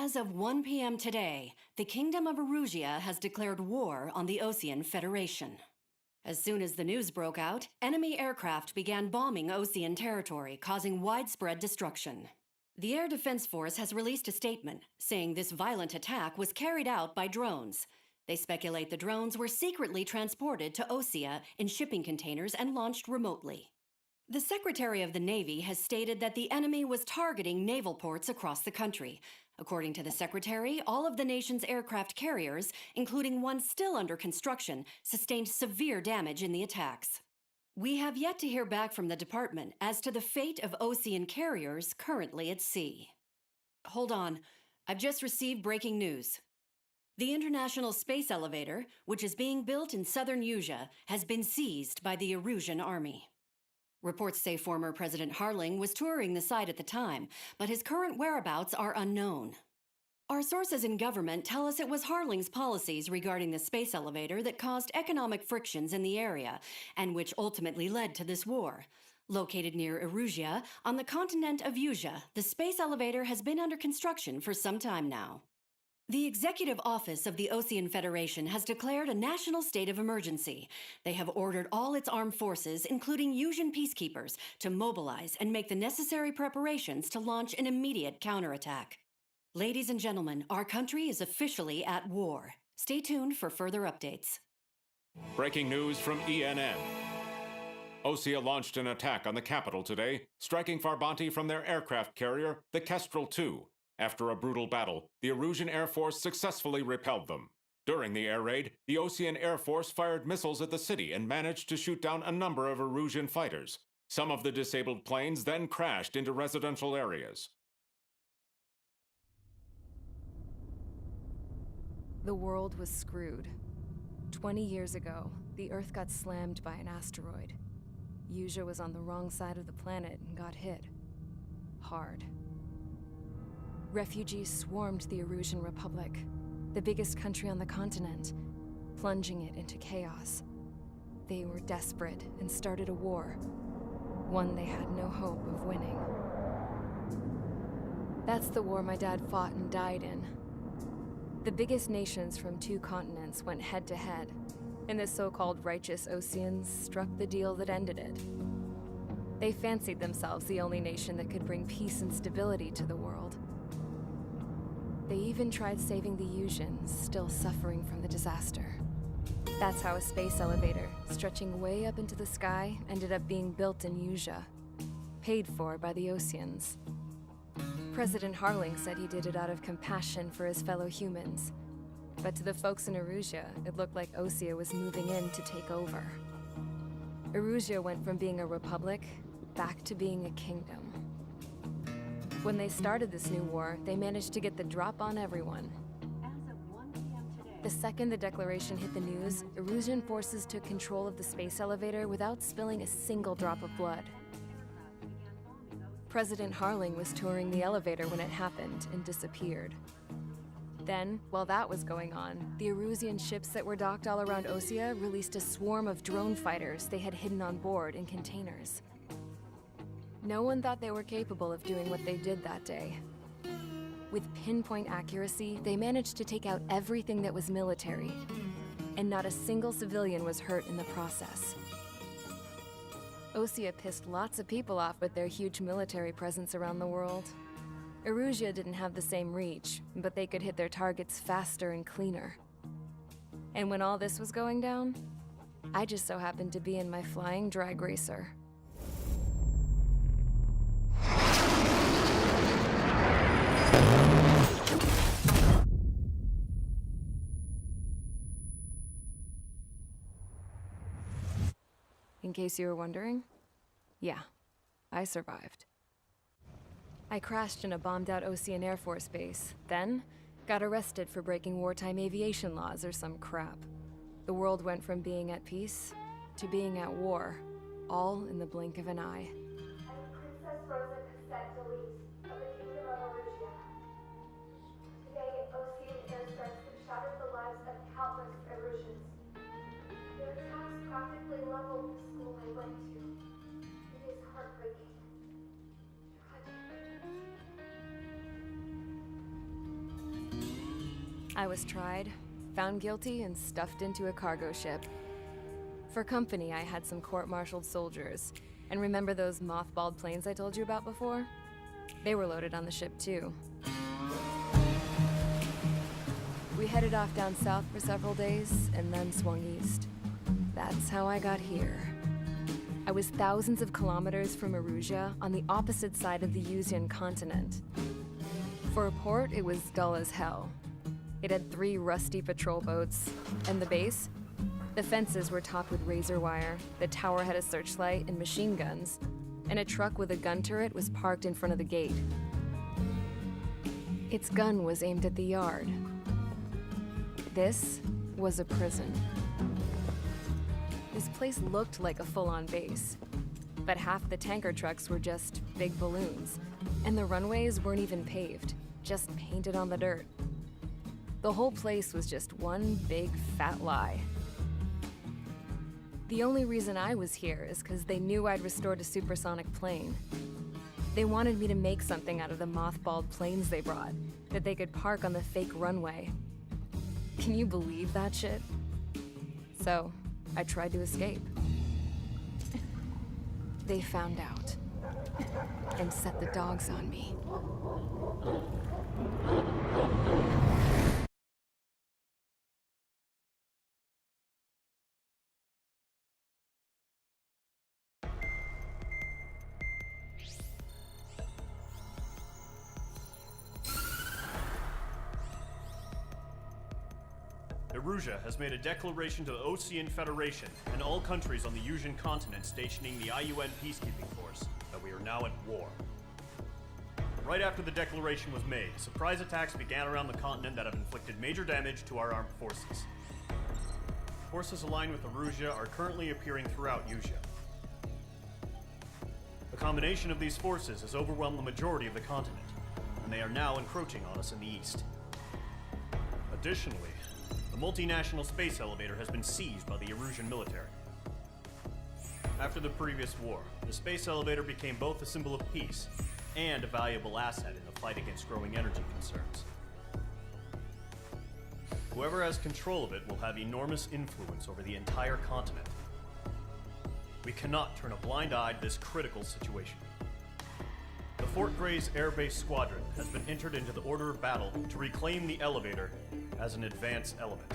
As of 1 p.m. today, the Kingdom of Erusia has declared war on the Osean Federation. As soon as the news broke out, enemy aircraft began bombing Osean territory, causing widespread destruction. The Air Defense Force has released a statement saying this violent attack was carried out by drones. They speculate the drones were secretly transported to Osea in shipping containers and launched remotely. The Secretary of the Navy has stated that the enemy was targeting naval ports across the country. According to the Secretary, all of the nation's aircraft carriers, including one still under construction, sustained severe damage in the attacks. We have yet to hear back from the department as to the fate of Osean carriers currently at sea. Hold on, I've just received breaking news. The International Space Elevator, which is being built in southern Usea, has been seized by the Erusian army. Reports say former President Harling was touring the site at the time, but his current whereabouts are unknown. Our sources in government tell us it was Harling's policies regarding the space elevator that caused economic frictions in the area, and which ultimately led to this war. Located near Erusia, on the continent of Usea, the space elevator has been under construction for some time now. The Executive Office of the Osean Federation has declared a national state of emergency. They have ordered all its armed forces, including Usian peacekeepers, to mobilize and make the necessary preparations to launch an immediate counterattack. Ladies and gentlemen, our country is officially at war. Stay tuned for further updates. Breaking news from ENN. Osea launched an attack on the capital today, striking Farbanti from their aircraft carrier, the Kestrel II. After a brutal battle, the Erusian Air Force successfully repelled them. During the air raid, the Osean Air Force fired missiles at the city and managed to shoot down a number of Erusian fighters. Some of the disabled planes then crashed into residential areas. The world was screwed. 20 years ago, the Earth got slammed by an asteroid. Usea was on the wrong side of the planet and got hit. Hard. Refugees swarmed the Erusian Republic, the biggest country on the continent, plunging it into chaos. They were desperate and started a war, one they had no hope of winning. That's the war my dad fought and died in. The biggest nations from 2 continents went head-to-head, and the so-called righteous Oseans struck the deal that ended it. They fancied themselves the only nation that could bring peace and stability to the world. They even tried saving the Usians, still suffering from the disaster. That's how a space elevator, stretching way up into the sky, ended up being built in Usea, paid for by the Oseans. President Harling said he did it out of compassion for his fellow humans. But to the folks in Erusia, it looked like Osea was moving in to take over. Erusia went from being a republic back to being a kingdom. When they started this new war, they managed to get the drop on everyone. The second the declaration hit the news, Erusian forces took control of the space elevator without spilling a single drop of blood. President Harling was touring the elevator when it happened and disappeared. Then, while that was going on, the Erusian ships that were docked all around Osea released a swarm of drone fighters they had hidden on board in containers. No one thought they were capable of doing what they did that day. With pinpoint accuracy, they managed to take out everything that was military, and not a single civilian was hurt in the process. Osea pissed lots of people off with their huge military presence around the world. Erusia didn't have the same reach, but they could hit their targets faster and cleaner. And when all this was going down, I just so happened to be in my flying drag racer. In case you were wondering, yeah, I survived. I crashed in a bombed-out Osean Air Force base, then got arrested for breaking wartime aviation laws or some crap. The world went from being at peace to being at war, all in the blink of an eye. I am Princess Rosa Cassette Delise of the Kingdom of Erusia. Today, Osean airstrikes have shattered the lives of countless Erusians. Their attacks practically leveled the school I went to. It is heartbreaking. Tragic. I was tried, found guilty, and stuffed into a cargo ship. For company, I had some court-martialed soldiers. And remember those mothballed planes I told you about before? They were loaded on the ship, too. We headed off down south for several days, and then swung east. That's how I got here. I was thousands of kilometers from Erusia, on the opposite side of the Yuzian continent. For a port, it was dull as hell. It had 3 rusty patrol boats. And the base? The fences were topped with razor wire, the tower had a searchlight and machine guns, and a truck with a gun turret was parked in front of the gate. Its gun was aimed at the yard. This was a prison. This place looked like a full-on base, but half the tanker trucks were just big balloons, and the runways weren't even paved, just painted on the dirt. The whole place was just one big fat lie. The only reason I was here is because they knew I'd restored a supersonic plane. They wanted me to make something out of the mothballed planes they brought, that they could park on the fake runway. Can you believe that shit? So, I tried to escape. They found out, and set the dogs on me. Erusia has made a declaration to the Osean Federation and all countries on the Yuzian continent stationing the IUN peacekeeping force that we are now at war. Right after the declaration was made, surprise attacks began around the continent that have inflicted major damage to our armed forces. Forces aligned with Erusia are currently appearing throughout Yusia. The combination of these forces has overwhelmed the majority of the continent, and they are now encroaching on us in the east. Additionally, the multinational space elevator has been seized by the Erusian military. After the previous war, the space elevator became both a symbol of peace and a valuable asset in the fight against growing energy concerns. Whoever has control of it will have enormous influence over the entire continent. We cannot turn a blind eye to this critical situation. The Fort Grays Air Base Squadron has been entered into the order of battle to reclaim the elevator as an advance element.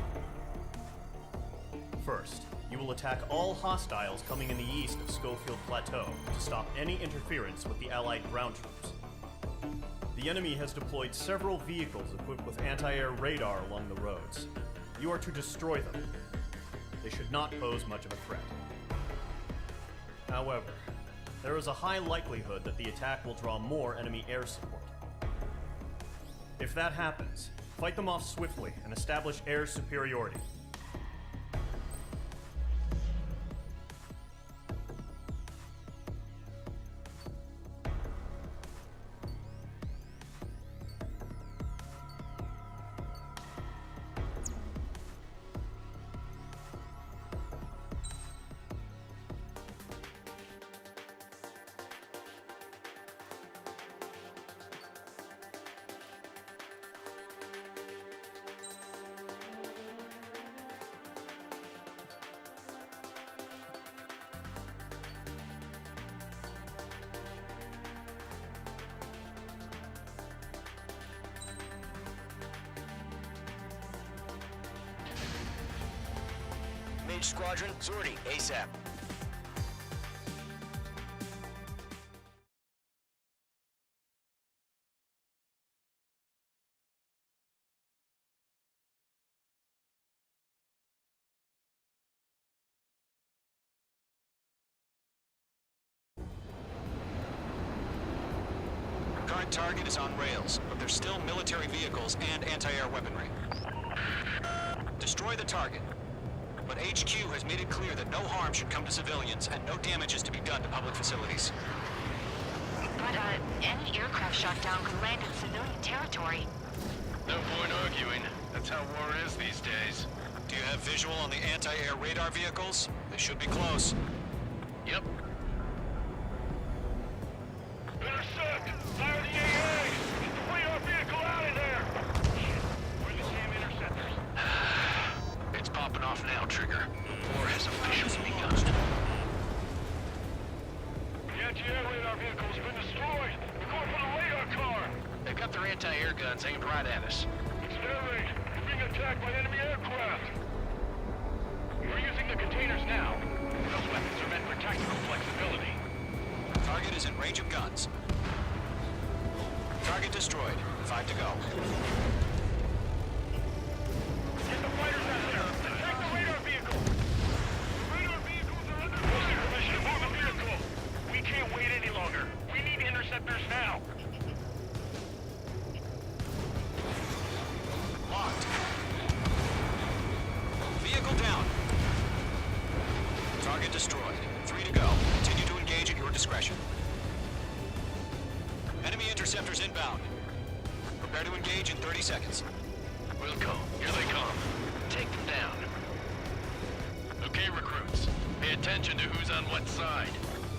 First, you will attack all hostiles coming in the east of Schofield Plateau to stop any interference with the Allied ground troops. The enemy has deployed several vehicles equipped with anti-air radar along the roads. You are to destroy them. They should not pose much of a threat. However, there is a high likelihood that the attack will draw more enemy air support. If that happens, fight them off swiftly and establish air superiority. Mage Squadron, Zordy, ASAP. Current target is on rails, but there's still military vehicles and anti-air weaponry. Destroy the target. But HQ has made it clear that no harm should come to civilians and no damage is to be done to public facilities. But, any aircraft shot down could land in civilian territory. No point arguing. That's how war is these days. Do you have visual on the anti-air radar vehicles? They should be close. Yep. Intercept! Fire the AA! Get the radar vehicle out of there! We're in the same intercept. anti-air radar vehicle's been destroyed. We're going for the radar car. They've got their anti-air guns aimed right at us. It's their raid. We're being attacked by enemy aircraft. We're using the containers now. Those weapons are meant for tactical flexibility. Target is in range of guns. Target destroyed. 5 to go. Get the fighters out of there. Attack the radar vehicle. The radar vehicles are under fire. Commissioner, move the vehicle. We can't wait any longer. We need interceptors now. Locked. Vehicle down. Target destroyed. 3 to go. Continue to engage at your discretion. Enemy interceptors inbound. Prepare to engage in 30 seconds. Wilco, here they come. Take them down. Okay, recruits. Pay attention to who's on what side.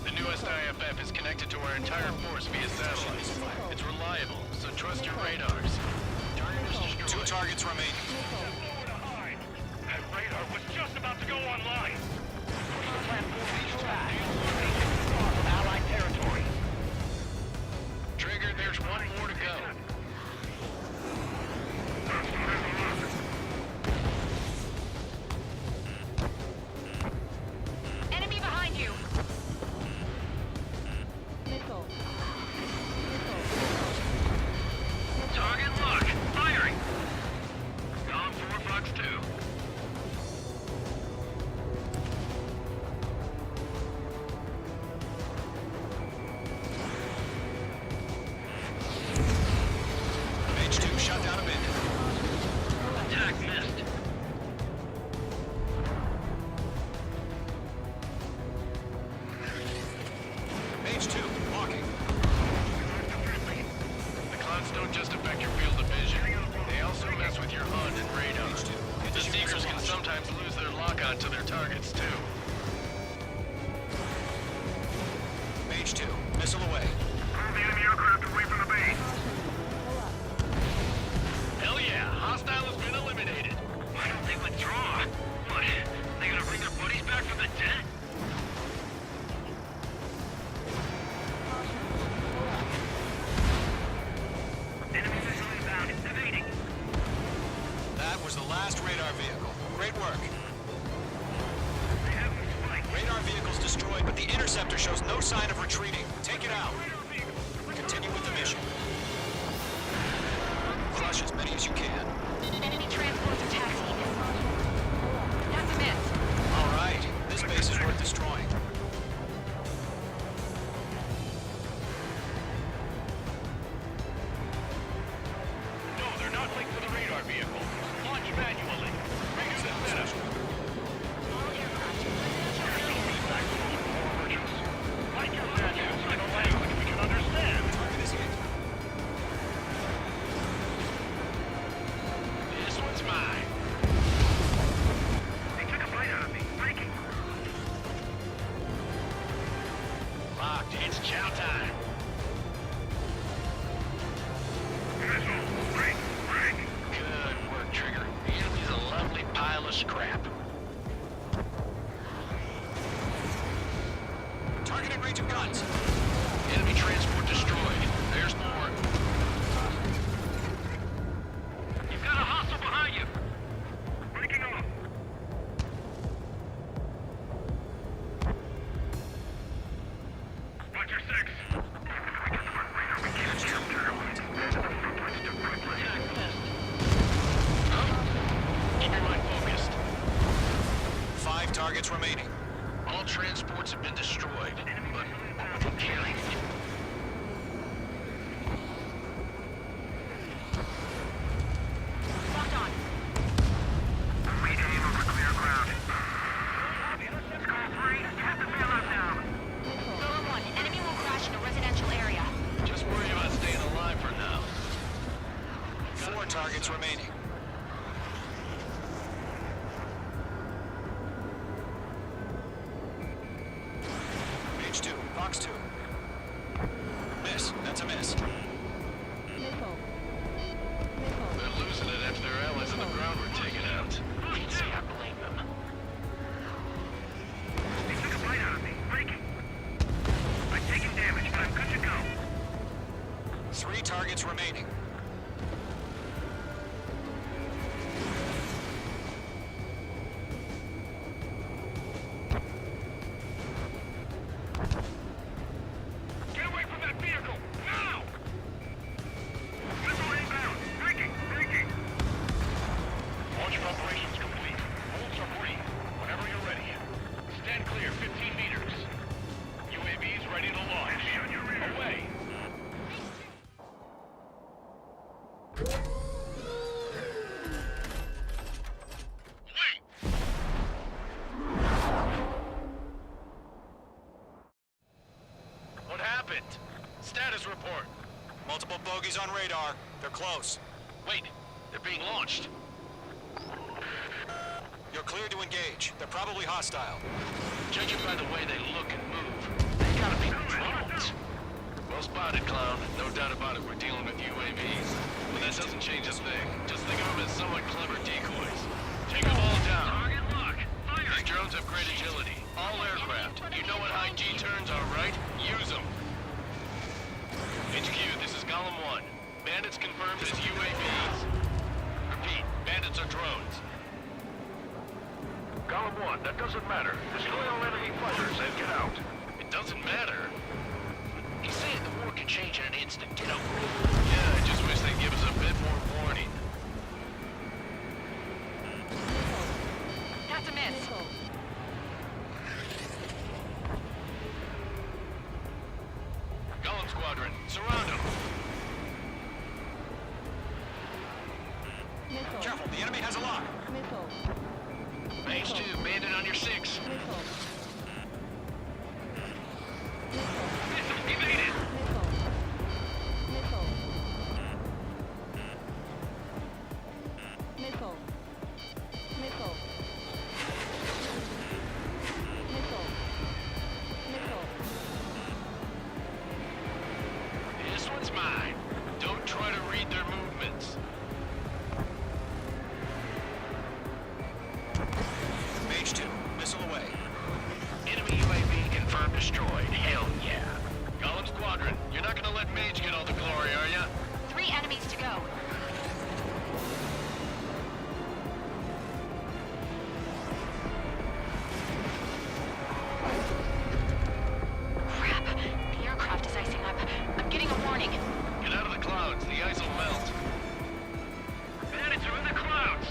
The new SIFF is connected to our entire force via satellite. It's reliable, so trust your radars. Target is destroyed. 2 targets remaining. Nowhere to hide. That radar was just about to go online. Push the platform each time. Allied territory. Trigger, there's one more to go. Enemy behind you. Target lock. Firing. Gone 4 Fox 2. H2 shut down a bit. Attack missed. H2 walking. The clouds don't just affect your field of vision. They also mess with your HUD and radar. The Seekers can sometimes lose their lock-on to their targets, too. H2 missile away. Move the enemy aircraft away from the base. Hell yeah, hostile has been eliminated. Why don't they withdraw? What, they gonna bring their buddies back from the dead? Enemy missile inbound, it's evading. That was the last radar vehicle. Great work. They have them spiked. Radar vehicle's destroyed, but the interceptor shows no sign of retreating. Take it out. Radar vehicle. Continue with the mission. Crush as many as you can. Enemy transports are taxiing. That's a miss. All right. This base is worth destroying. No, they're not linked to the radar vehicle. Launch manually. Redo the setup. Like your matches in a language we can understand. Target is hit. This one's mine. They took a bite out of me. Breaking. Locked. It's chow time. Break. Good work, Trigger. The enemy's a lovely pile of scrap. Target in range of guns. Enemy transport destroyed. There's more. You've got a hostile behind you. Breaking off. Watch your 6. Keep your mind focused. 5 targets remaining. All transports have been destroyed, but killing. Locked on. Retain over clear ground. Score 3, have the bailout down. Solo 1, enemy will crash in a residential area. Just worry about staying alive for now. 4 targets remaining. H2, Fox 2. Miss. That's a miss. They're losing it after their allies on the ground were taken out. Can't say I blame them. They took a bite out of me. Breaking. I'm taking targets remaining. Get away from that vehicle! Now! Missile inbound! Breaking! Breaking! Launch operations complete. Holds are free. Whenever you're ready. Stand clear 15 meters. UAVs ready to launch. Away! Wait! What happened? Status report. Multiple bogies on radar. They're close. Wait, they're being launched. You're cleared to engage. They're probably hostile. Judging by the way they look and move, they gotta be drones. Well spotted, clown. No doubt about it, we're dealing with UAVs. But that doesn't change a thing. Just think of them as somewhat clever decoys. Take them all down. Target lock. Fire. These drones have great agility. All aircraft. You know what high G turns are, right? Use them. HQ, this is Golem 1. Bandits confirmed as UAVs. Repeat, bandits are drones. Golem 1, that doesn't matter. Destroy all enemy fighters and get out. It doesn't matter? He's saying the war can change in an instant, you know? Yeah, I just wish they'd give us a bit more warning. That's a miss. Golem Squadron, surround them. Careful, the enemy has a lock. Phase 2, bandit on your 6. Missile evaded. This one's mine. Don't try to read their movements. Mage 2, missile away. Enemy UAV confirmed destroyed. Hell yeah. Golem Squadron, you're not gonna let Mage get all the glory, are ya? 3 enemies to go. Crap. The aircraft is icing up. I'm getting a warning. Get out of the clouds, the ice will melt. Bandits are in the clouds!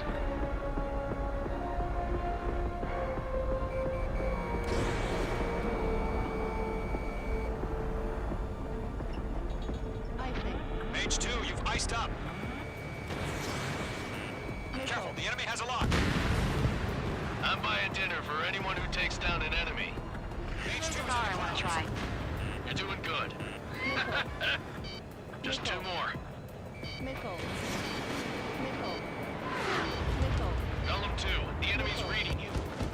Mage 2, you've iced up. Careful, the enemy has a lock. I'm buying dinner for anyone who takes down an enemy. Mage 2 is in Car I the want to clouds. try. You're doing good. Just 2 more. Golem 2, the enemy's reading you.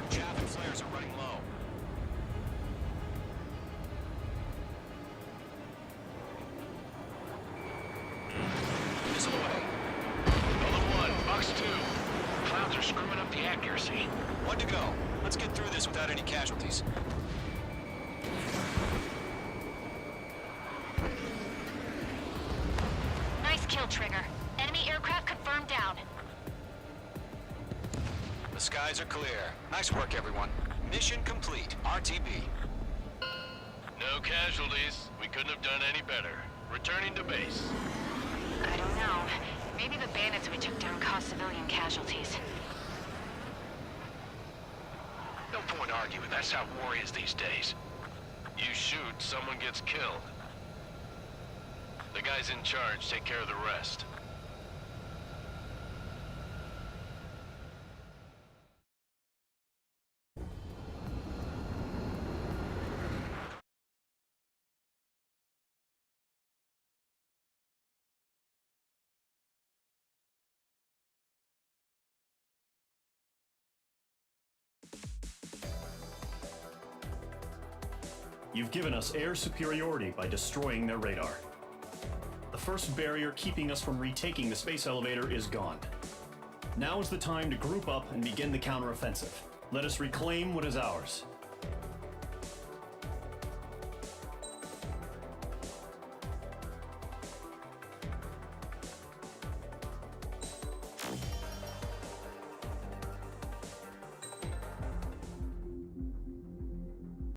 Chaff and flares are running low. Missile away. Golem 1, box 2. Clouds are screwing up the accuracy. 1 to go. Let's get through this without any casualties. Nice kill, Trigger. Enemy aircraft confirmed down. The skies are clear. Nice work, everyone. Mission complete. RTB. No casualties. We couldn't have done any better. Returning to base. I don't know. Maybe the bandits we took down caused civilian casualties. No point arguing. That's how war is these days. You shoot, someone gets killed. The guys in charge take care of the rest. You've given us air superiority by destroying their radar. The first barrier keeping us from retaking the space elevator is gone. Now is the time to group up and begin the counteroffensive. Let us reclaim what is ours.